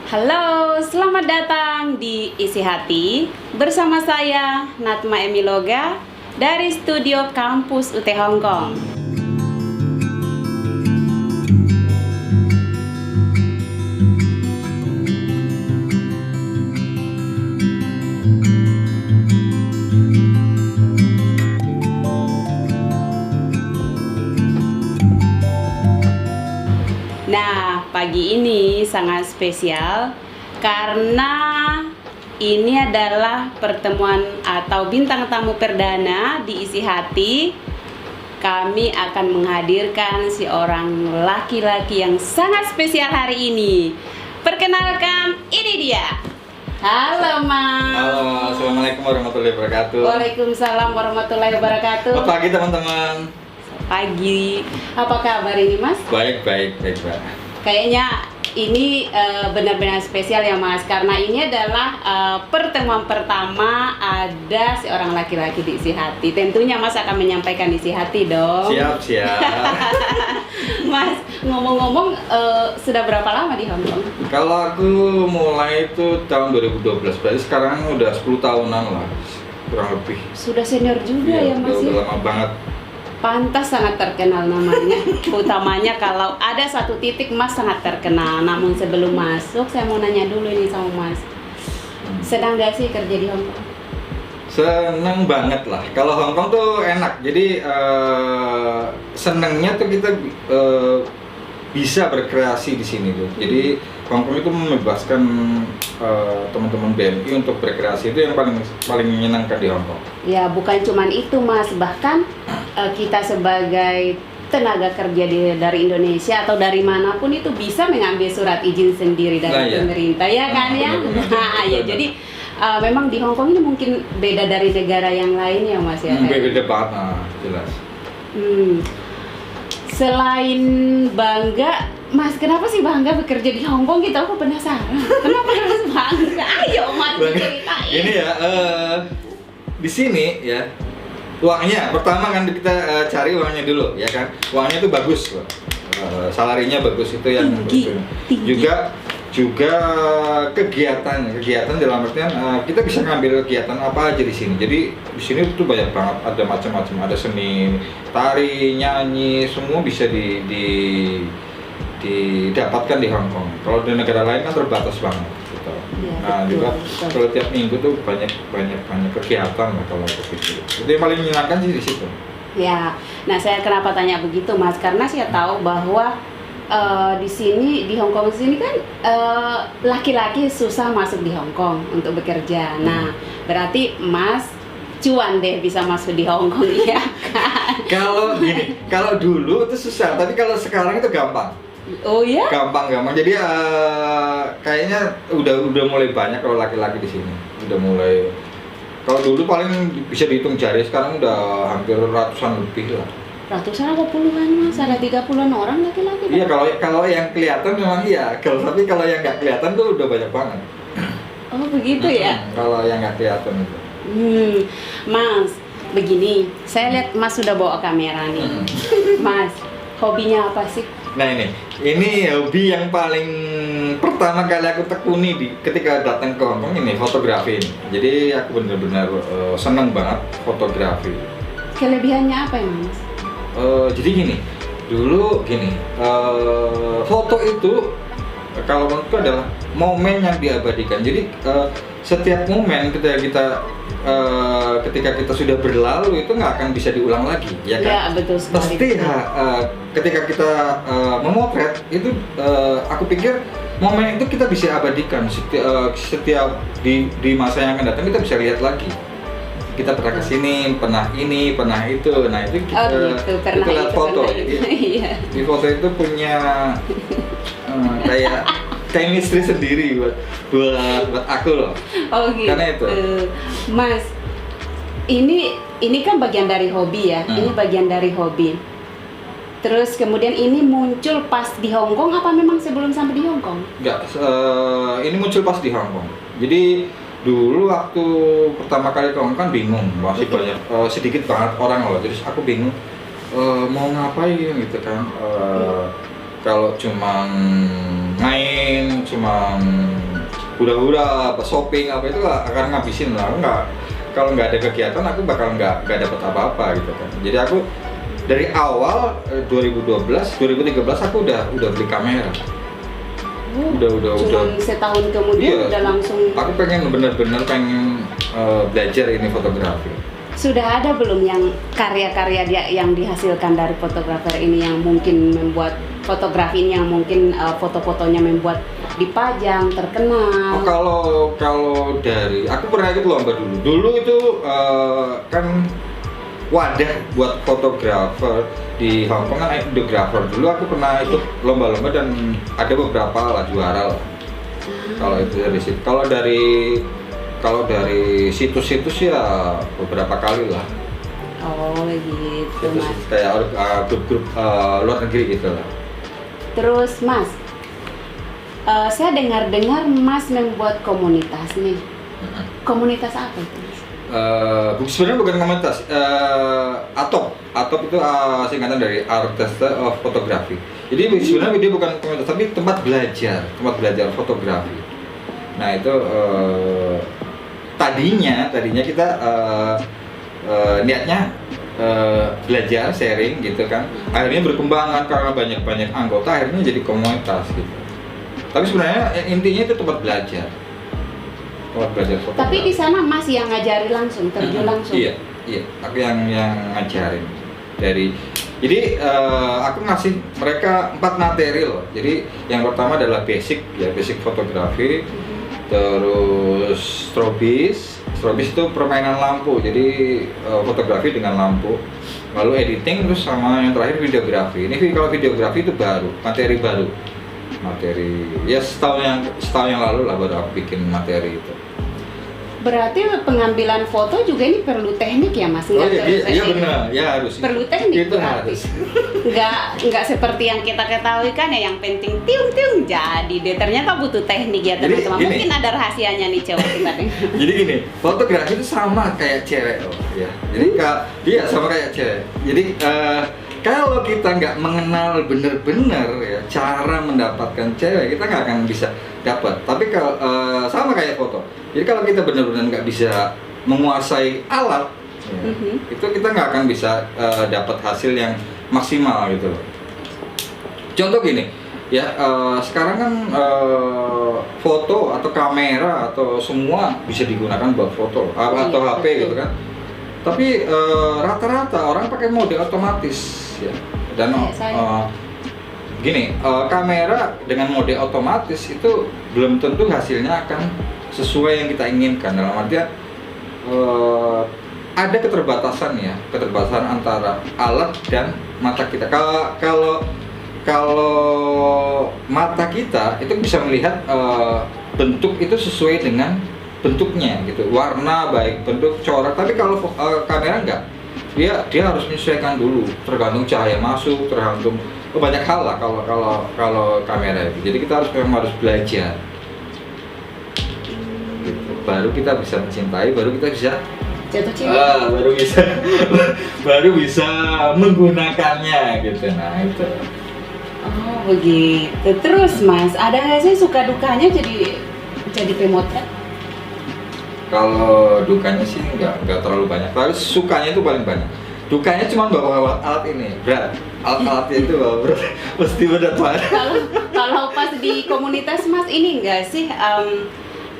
Halo, selamat datang di Isi Hati bersama saya Natma Emiloga dari studio kampus UT Hongkong. Nah, pagi ini sangat spesial karena ini adalah pertemuan atau bintang tamu perdana di Isi Hati. Kami akan menghadirkan seorang laki-laki yang sangat spesial hari ini. Perkenalkan, ini dia. Halo, Mas. Halo, assalamualaikum warahmatullahi wabarakatuh. Waalaikumsalam warahmatullahi wabarakatuh. Selamat pagi teman-teman. Pagi. Apa kabar ini, Mas? Baik, Pak. Kayaknya ini benar-benar spesial ya, Mas, karena ini adalah pertemuan pertama ada seorang laki-laki di Isi Hati. Tentunya Mas akan menyampaikan isi hati dong. Siap. Mas, ngomong-ngomong, sudah berapa lama di Hong Kong? Kalau aku mulai itu tahun 2012, berarti sekarang udah 10 tahunan lah, kurang lebih. Sudah senior juga ya, Mas. Udah Ya? lama banget. Pantas sangat terkenal namanya. Utamanya kalau ada satu titik Mas sangat terkenal. Namun sebelum masuk, saya mau nanya dulu ini sama Mas. Sedang gak sih kerja di Hong Kong? Seneng banget lah. Kalau Hong Kong tuh enak. Jadi senengnya tuh kita bisa berkreasi di sini tuh. Jadi Hong Kong itu membebaskan teman-teman BMI untuk berkreasi, itu yang paling menyenangkan di Hong Kong. Ya, bukan cuman itu, Mas. Bahkan kita sebagai tenaga kerja dari Indonesia atau dari manapun itu bisa mengambil surat izin sendiri dari pemerintah, ya kan ya? Nah, ya, jadi memang di Hong Kong ini mungkin beda dari negara yang lain ya, Mas ya? Beda banget, jelas. Selain bangga, Mas, kenapa sih bangga bekerja di Hong Kong? Kita aku penasaran. Kenapa harus bangga? Ayo, Mas, ceritain. Ini ya, di sini ya, uangnya pertama kan kita cari uangnya dulu, ya kan? Uangnya itu bagus, salarinya bagus, itu yang tinggi. juga kegiatan dalam artian kita bisa ngambil kegiatan apa aja di sini. Jadi di sini tuh banyak banget, ada macam-macam, ada seni, tari, nyanyi, semua bisa didapatkan di Hong Kong. Kalau di negara lain kan terbatas banget gitu. Ya, Nah, juga kalau tiap minggu tuh banyak kegiatan lah kalau begitu. Itu yang paling menyenangkan sih di situ. Ya, nah saya kenapa tanya begitu, Mas? Karena saya tahu bahwa di sini di Hong Kong sini kan laki-laki susah masuk di Hong Kong untuk bekerja. Nah, berarti Mas cuan deh bisa masuk di Hong Kong, ya kan? Kalau gini, kalau dulu itu susah, tapi kalau sekarang itu gampang. Oh ya? Gampang. Jadi kayaknya udah mulai banyak kalau laki-laki di sini. Udah mulai. Kalau dulu paling bisa dihitung jari, sekarang udah hampir ratusan lebih lah. Ratusan apa puluhan, Mas? Ada 30-an orang laki-laki. Iya, kalau yang kelihatan memang iya. Tapi kalau yang nggak kelihatan tuh udah banyak banget. Oh, begitu ya? Kalau yang nggak kelihatan itu. Mas, begini, saya lihat Mas sudah bawa kamera nih. Mas, hobinya apa sih? Nah, ini hobi yang paling pertama kali aku tekuni ketika datang ke Hong Kong, ini fotografi ini. Jadi aku benar-benar seneng banget fotografi. Kelebihannya apa ya, Mas? Jadi dulu foto itu kalau menurutku adalah momen yang diabadikan. Jadi setiap momen ketika kita sudah berlalu itu nggak akan bisa diulang lagi, ya kan? Ya, betul sekali. Pasti ketika kita memotret itu, aku pikir momen itu kita bisa abadikan setiap di masa yang akan datang, kita bisa lihat lagi. Kita pernah kesini, pernah ini, pernah itu. Nah, itu kita lihat foto. Iya. Di foto itu punya kayak chemistry sendiri buat aku loh. Oh gitu. Karena itu. Mas, ini kan bagian dari hobi ya. Ini bagian dari hobi. Terus kemudian ini muncul pas di Hong Kong apa memang sebelum sampai di Hong Kong? Enggak, ini muncul pas di Hong Kong. Jadi dulu waktu pertama kali ke Hong Kong bingung, masih banyak sedikit banget orang loh. Jadi aku bingung mau ngapain gitu kan. Kalau cuman main, cuman hura-hura, apa shopping apa itu akan ngabisin lah. Aku nggak, kalau nggak ada kegiatan aku bakal nggak dapat apa-apa gitu kan. Jadi aku dari awal 2013 aku udah beli kamera. Cuman setahun kemudian Iya, udah langsung. Aku bener-bener pengen belajar ini fotografi. Sudah ada belum yang karya-karya dia yang dihasilkan dari fotografer ini yang mungkin membuat fotografi ini yang mungkin foto-fotonya membuat dipajang terkenal? Kalau dari aku pernah ikut lomba dulu itu kan wadah buat fotografer di Hong Kong kan videographer. Dulu aku pernah ikut lomba-lomba dan ada beberapa lah juara lah. Kalau itu dari situ. Kalau dari situs-situs ya beberapa kali lah. Oh gitu Mas. Kayak grup-grup luar negeri gitu lah. Terus Mas, saya dengar-dengar Mas membuat komunitas nih. Komunitas apa itu? Sebenarnya bukan komunitas. ATOP itu singkatan dari Artist of Photography. Jadi sebenarnya dia bukan komunitas tapi tempat belajar fotografi. Nah itu tadinya kita niatnya belajar sharing gitu kan. Akhirnya berkembang kan karena banyak anggota akhirnya jadi komunitas gitu. Tapi sebenarnya intinya itu tempat belajar fotografi. Tapi di sana Mas yang ngajari langsung, terjun langsung. Iya, aku yang ngajarin jadi aku ngasih mereka 4 materi loh. Jadi yang pertama adalah basic fotografi, terus strobis itu permainan lampu, jadi fotografi dengan lampu, lalu editing, terus sama yang terakhir videografi. Ini kalau videografi itu materi baru ya setahun yang lalu lah baru aku bikin materi itu. Berarti pengambilan foto juga ini perlu teknik ya Mas? Iya benar, ya harus. Perlu teknik itu berarti. harus. Nggak seperti yang kita ketahui kan ya, yang penting tiung jadi deh. Ternyata butuh teknik ya teman-teman. Mungkin ada rahasianya nih coba kita dengar. Jadi gini, fotografi itu sama kayak cewek loh ya. Jadi sama kayak cewek. Jadi kalau kita nggak mengenal bener-bener ya cara mendapatkan cewek, kita nggak akan bisa dapat. Tapi kalau sama kayak foto, jadi kalau kita bener-bener nggak bisa menguasai alat, itu kita nggak akan bisa dapat hasil yang maksimal gitu loh. Contoh gini, ya sekarang kan foto atau kamera atau semua bisa digunakan buat foto atau HP betul. Gitu kan. Tapi rata-rata orang pakai mode otomatis ya. Dan kamera dengan mode otomatis itu belum tentu hasilnya akan sesuai yang kita inginkan. Dalam artian ada keterbatasan antara alat dan mata kita. Kalau mata kita itu bisa melihat bentuk itu sesuai dengan bentuknya gitu, warna baik bentuk corak. Tapi kalau kamera enggak, dia harus menyesuaikan dulu, tergantung cahaya masuk, tergantung banyak hal lah kalau kamera itu. Jadi kita harus belajar gitu. Baru kita bisa mencintai, baru kita bisa jatuh cinta, baru bisa menggunakannya gitu. Nah itu. Oh begitu. Terus Mas, ada nggak sih suka dukanya jadi pemotret? Kalau dukanya sih nggak terlalu banyak, tapi sukanya itu paling banyak. Dukanya cuma bawa alat ini berat, alat-alatnya itu bawa berat, mesti berat banget. Kalau pas di komunitas Mas ini enggak sih,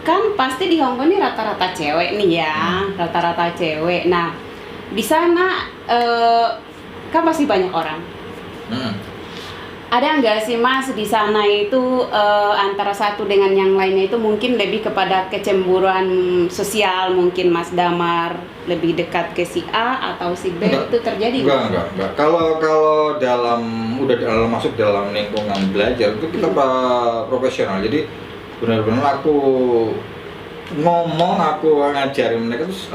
kan pasti di Hong Kong ini rata-rata cewek nih ya, rata-rata cewek. Nah di sana kan pasti banyak orang. Ada nggak sih Mas di sana itu antara satu dengan yang lainnya itu mungkin lebih kepada kecemburuan sosial, mungkin Mas Damar lebih dekat ke si A atau si B? Itu terjadi enggak. Kalau udah masuk dalam lingkungan belajar itu kita profesional. Jadi benar-benar aku ngajarin mereka terus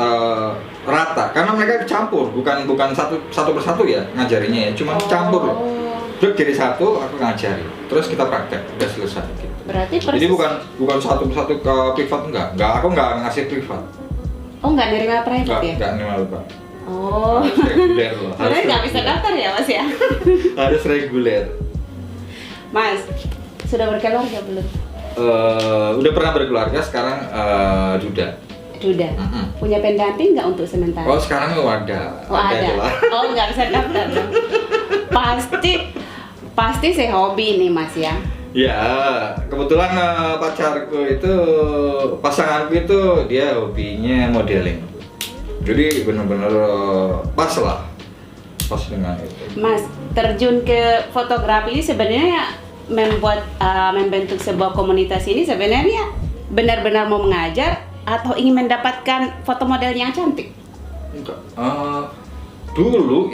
rata, karena mereka campur, bukan satu persatu ya ngajarinya ya, cuma campur loh. Terus jadi satu aku ngajari, terus kita praktek, udah selesai gitu. Berarti jadi bukan satu persatu ke privat, enggak, aku nggak ngasih privat. Oh, nggak nerima private ya? Nggak nerima privat. Oh, harus reguler loh. Sebenarnya nggak bisa daftar ya Mas ya? Harus reguler. Mas, sudah berkeluarga belum? udah pernah berkeluarga, sekarang duda. Duda. Punya pendamping nggak untuk sementara? Oh sekarang ada. Oh ada. Lah. Oh nggak bisa daftar dong. Pasti saya hobi nih Mas ya. Ya, kebetulan pacarku itu, pasanganku itu dia hobinya modeling. Jadi benar-benar pas lah, pas dengan itu. Mas, terjun ke fotografi ini sebenarnya membentuk sebuah komunitas ini sebenarnya benar-benar mau mengajar atau ingin mendapatkan foto model yang cantik? Enggak. Dulu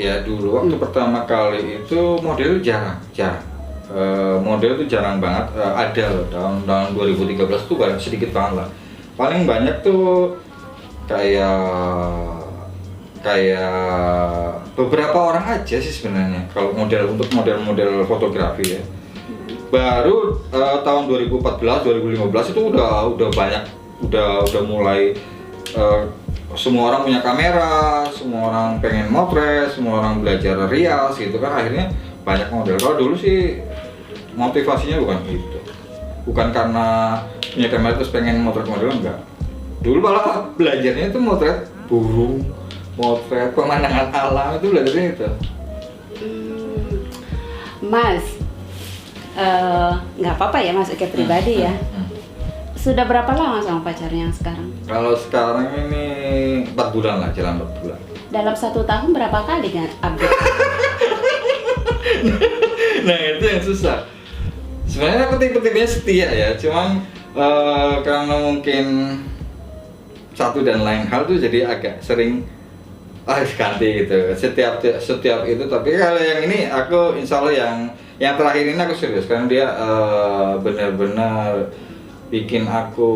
waktu pertama kali itu model jarang. Model itu jarang banget, ada loh tahun 2013 tuh banyak, sedikit banget lah. Paling banyak tuh kayak beberapa orang aja sih sebenarnya kalau untuk model fotografi ya. Baru tahun 2014 2015 itu udah banyak, udah mulai semua orang punya kamera, semua orang pengen motret, semua orang belajar rias gitu kan, akhirnya banyak model. Kalau dulu sih motivasinya bukan gitu, bukan karena punya kamera terus pengen motret model, enggak. Dulu malah belajarnya itu motret burung, motret pemandangan alam, itu belajarnya itu. Mas, nggak apa-apa ya masuk ke pribadi ya. Sudah berapa lama sama pacarnya yang sekarang? Kalau sekarang ini 4 bulan lah, jalan 4 bulan. Dalam 1 tahun berapa kali kan update? Nah itu yang susah. Sebenarnya penting-pentingnya setia ya, cuman karena mungkin satu dan lain hal tuh jadi agak sering ganti gitu. Setiap itu, tapi kalau yang ini aku insya Allah yang terakhir ini aku serius karena dia benar-benar bikin aku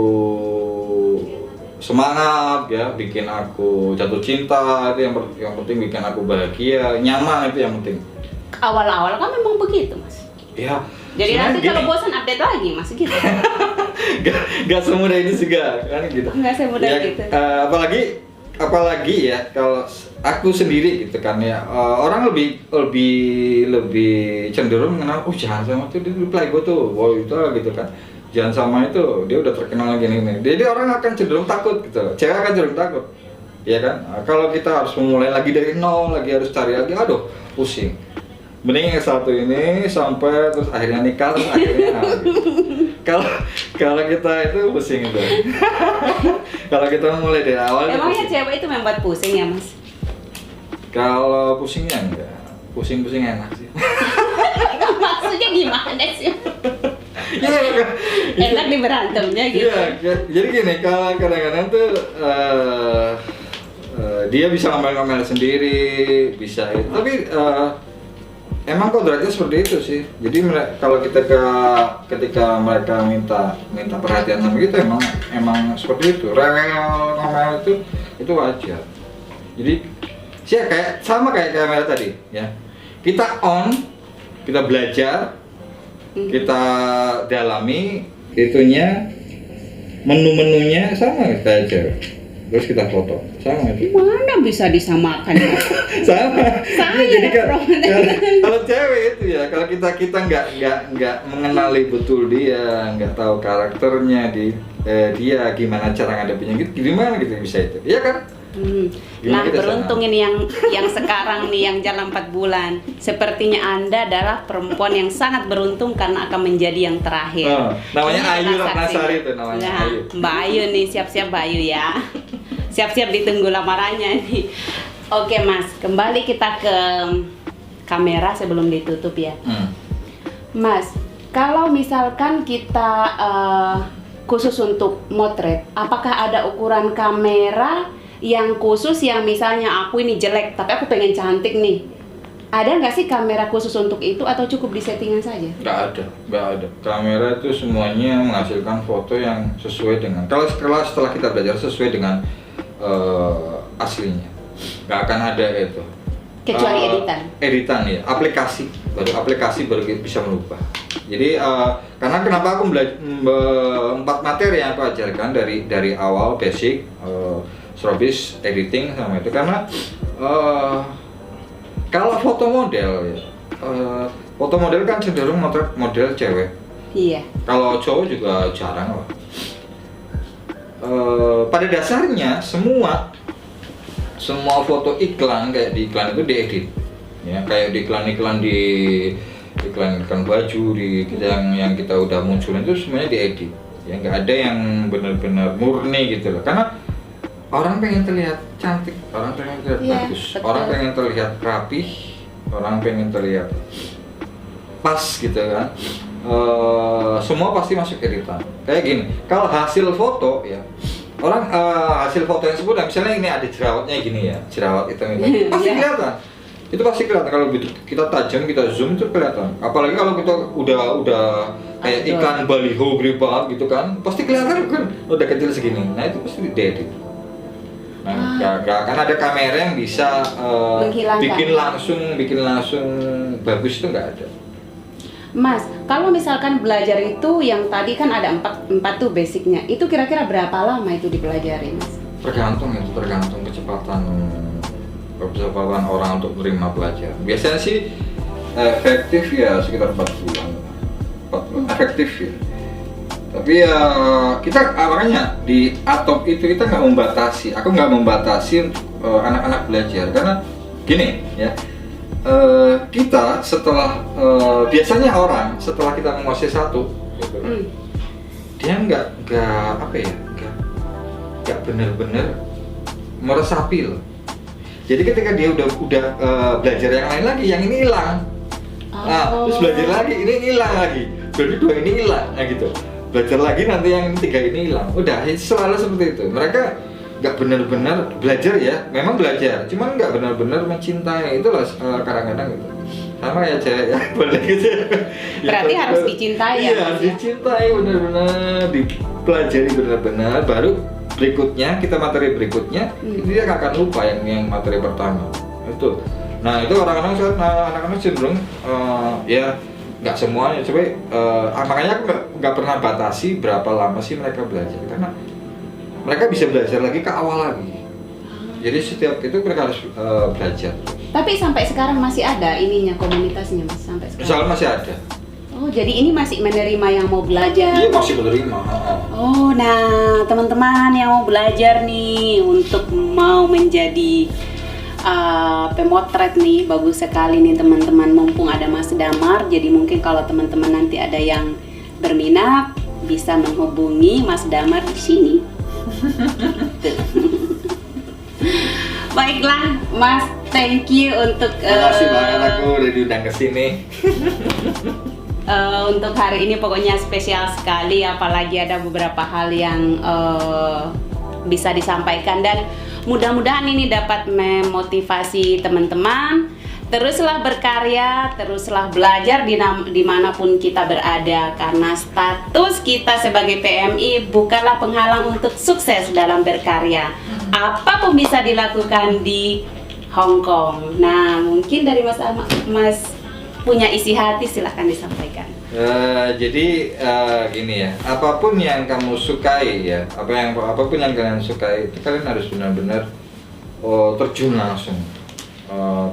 semangat ya, bikin aku jatuh cinta, itu yang penting, bikin aku bahagia, nyaman, itu yang penting. Awal-awal kan memang begitu Mas. Ya. Jadi nanti kalau bosan update lagi Mas gitu. Gak semudah ini juga kan gitu. Gak semudah ya, gitu. Apalagi ya kalau aku sendiri gitu kan ya, orang lebih cenderung mengenal, jangan sama tuh di playboy tuh, wow itu gitu kan. Jangan sama itu, dia udah terkenal gini. Jadi orang akan cenderung takut gitu, cewek akan cenderung takut, ya kan? Kalau kita harus memulai lagi dari nol, lagi harus cari lagi, aduh pusing. Mending yang satu ini sampai terus akhirnya nikah, terus akhirnya kalau kita itu pusing itu. Kalau kita mulai dari awal. Emangnya cewek itu membuat pusing ya Mas? Kalau pusingnya enggak, pusing enak sih. Maksudnya gimana sih? Ya, enak di berantemnya gitu. Iya, jadi gini, kalau kadang-kadang tuh dia bisa ngomel-ngomel sendiri, bisa itu. Tapi emang kodratnya seperti itu sih. Jadi kalau ketika mereka minta perhatian sama kita, emang seperti itu. Rewel, ngomel itu wajar. Jadi sih sama kayak kamera tadi, ya. Kita on, kita belajar, kita dalami itunya, menu-menunya sama saja, terus kita foto sama itu. Mana bisa disamakan Mas? Sama. Saya Jadi kalau cewek itu ya, kalau kita nggak mengenali betul dia, nggak tahu karakternya dia gimana cara ngadepinnya gitu, gimana gitu bisa itu, iya kan? Nah beruntung ini yang sekarang nih yang jalan 4 bulan, sepertinya Anda adalah perempuan yang sangat beruntung karena akan menjadi yang terakhir. Namanya Ini Ayu Ratnasari itu namanya. Nah, Ayu. Mbak Ayu nih, siap-siap Mbak Ayu ya. Siap-siap ditunggu lamarannya nih. Oke Mas, kembali kita ke kamera sebelum ditutup ya. Mas, kalau misalkan kita khusus untuk motret, apakah ada ukuran kamera yang khusus yang misalnya aku ini jelek tapi aku pengen cantik nih? Ada nggak sih kamera khusus untuk itu atau cukup di settingan saja? Nggak ada. Kamera itu semuanya menghasilkan foto yang sesuai dengan, kalau setelah kita belajar sesuai dengan aslinya. Nggak akan ada itu. Kecuali editan ya, aplikasi baru bisa merubah. Jadi karena kenapa aku belajar 4 materi yang aku ajarkan dari awal basic, strobis, editing sama itu, karena kalau foto model kan cenderung model cewek. Iya. Kalau cowok juga jarang lah. Pada dasarnya semua foto iklan kayak di iklan itu diedit, ya kayak di iklan di iklan baju di yang kita udah munculin itu semuanya diedit, ya nggak ada yang benar-benar murni gitu loh, karena orang pengen terlihat cantik, orang pengen terlihat bagus, betul. orang pengen terlihat rapih, orang pengen terlihat pas gitu kan. Semua pasti masuk editan. Kayak gini, kalau hasil foto ya orang hasil foto yang sebut, misalnya ini ada jerawatnya gini ya, jerawat hitam itu pasti kelihatan. Itu pasti kelihatan kalau kita tajam, kita zoom itu kelihatan. Apalagi kalau kita udah kayak iklan baliho gede banget gitu kan, pasti kelihatan kan udah kecil segini. Nah itu pasti diedit. Nah, gak akan ada kamera yang bisa bikin langsung bagus, itu nggak ada. Mas, kalau misalkan belajar itu yang tadi kan ada empat tuh basicnya, itu kira-kira berapa lama itu dipelajari, Mas? Tergantung kecepatan orang untuk menerima pelajaran. Biasanya sih efektif ya sekitar 4 bulan. Efektif ya. Tapi ya kita makanya di Atop itu kita nggak membatasi. Aku nggak membatasi anak-anak belajar karena gini ya. Kita setelah biasanya orang setelah kita menguasai satu gitu, dia nggak benar-benar meresapi loh. Jadi ketika dia udah belajar yang lain lagi, yang ini hilang. Nah, terus belajar lagi, ini hilang lagi. Berarti 2 ini hilang, nah gitu. Belajar lagi nanti yang 3 ini hilang. Udah, selalu seperti itu. Mereka nggak benar-benar belajar ya, memang belajar, cuman nggak benar-benar mencintai. Itulah kadang-kadang gitu. Sama ya cewek ya, boleh gitu. Berarti ya, harus dicintai ya? Iya, dicintai benar-benar, dipelajari benar-benar, baru berikutnya, materi berikutnya, itu dia akan lupa yang materi pertama. Itu. Nah, itu anak-anak cenderung ya nggak semuanya, coba makanya aku nggak pernah batasi berapa lama sih mereka belajar, karena mereka bisa belajar lagi ke awal lagi. Jadi setiap itu mereka harus belajar. Tapi sampai sekarang masih ada ininya komunitasnya, Mas, sampai sekarang? Misalnya masih ada. Oh, jadi ini masih menerima yang mau belajar? Iya, masih menerima. Oh, nah teman-teman yang mau belajar nih untuk mau menjadi pemotret nih, bagus sekali nih teman-teman, mumpung ada Mas Damar. Jadi mungkin kalau teman-teman nanti ada yang berminat bisa menghubungi Mas Damar di sini. Baiklah, Mas, thank you untuk Makasih banget aku udah diundang ke sini. Untuk hari ini pokoknya spesial sekali, apalagi ada beberapa hal yang bisa disampaikan, dan mudah-mudahan ini dapat memotivasi teman-teman. Teruslah berkarya, teruslah belajar dimanapun kita berada, karena status kita sebagai PMI bukanlah penghalang untuk sukses dalam berkarya. Apapun bisa dilakukan di Hong Kong. Nah, mungkin dari Mas punya isi hati, silahkan disampaikan. Jadi gini ya, apapun yang kamu sukai ya, apapun yang kalian sukai itu kalian harus benar-benar terjun langsung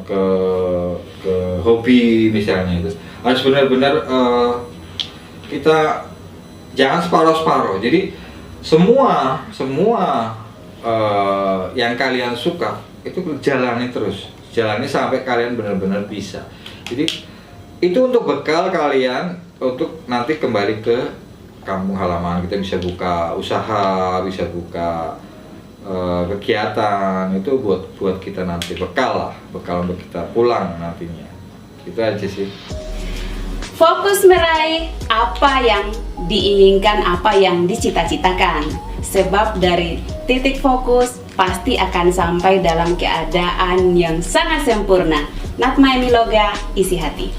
ke hobi misalnya. Itu harus benar-benar kita jangan separuh-separuh. Jadi semua yang kalian suka itu jalani terus, jalani sampai kalian benar-benar bisa. Jadi itu untuk bekal kalian untuk nanti kembali ke kampung halaman. Kita bisa buka usaha, bisa buka kegiatan, itu buat kita nanti bekal untuk kita pulang nantinya. Itu aja sih. Fokus meraih apa yang diinginkan, apa yang dicita-citakan. Sebab dari titik fokus pasti akan sampai dalam keadaan yang sangat sempurna. Natma Emiloga, isi hati.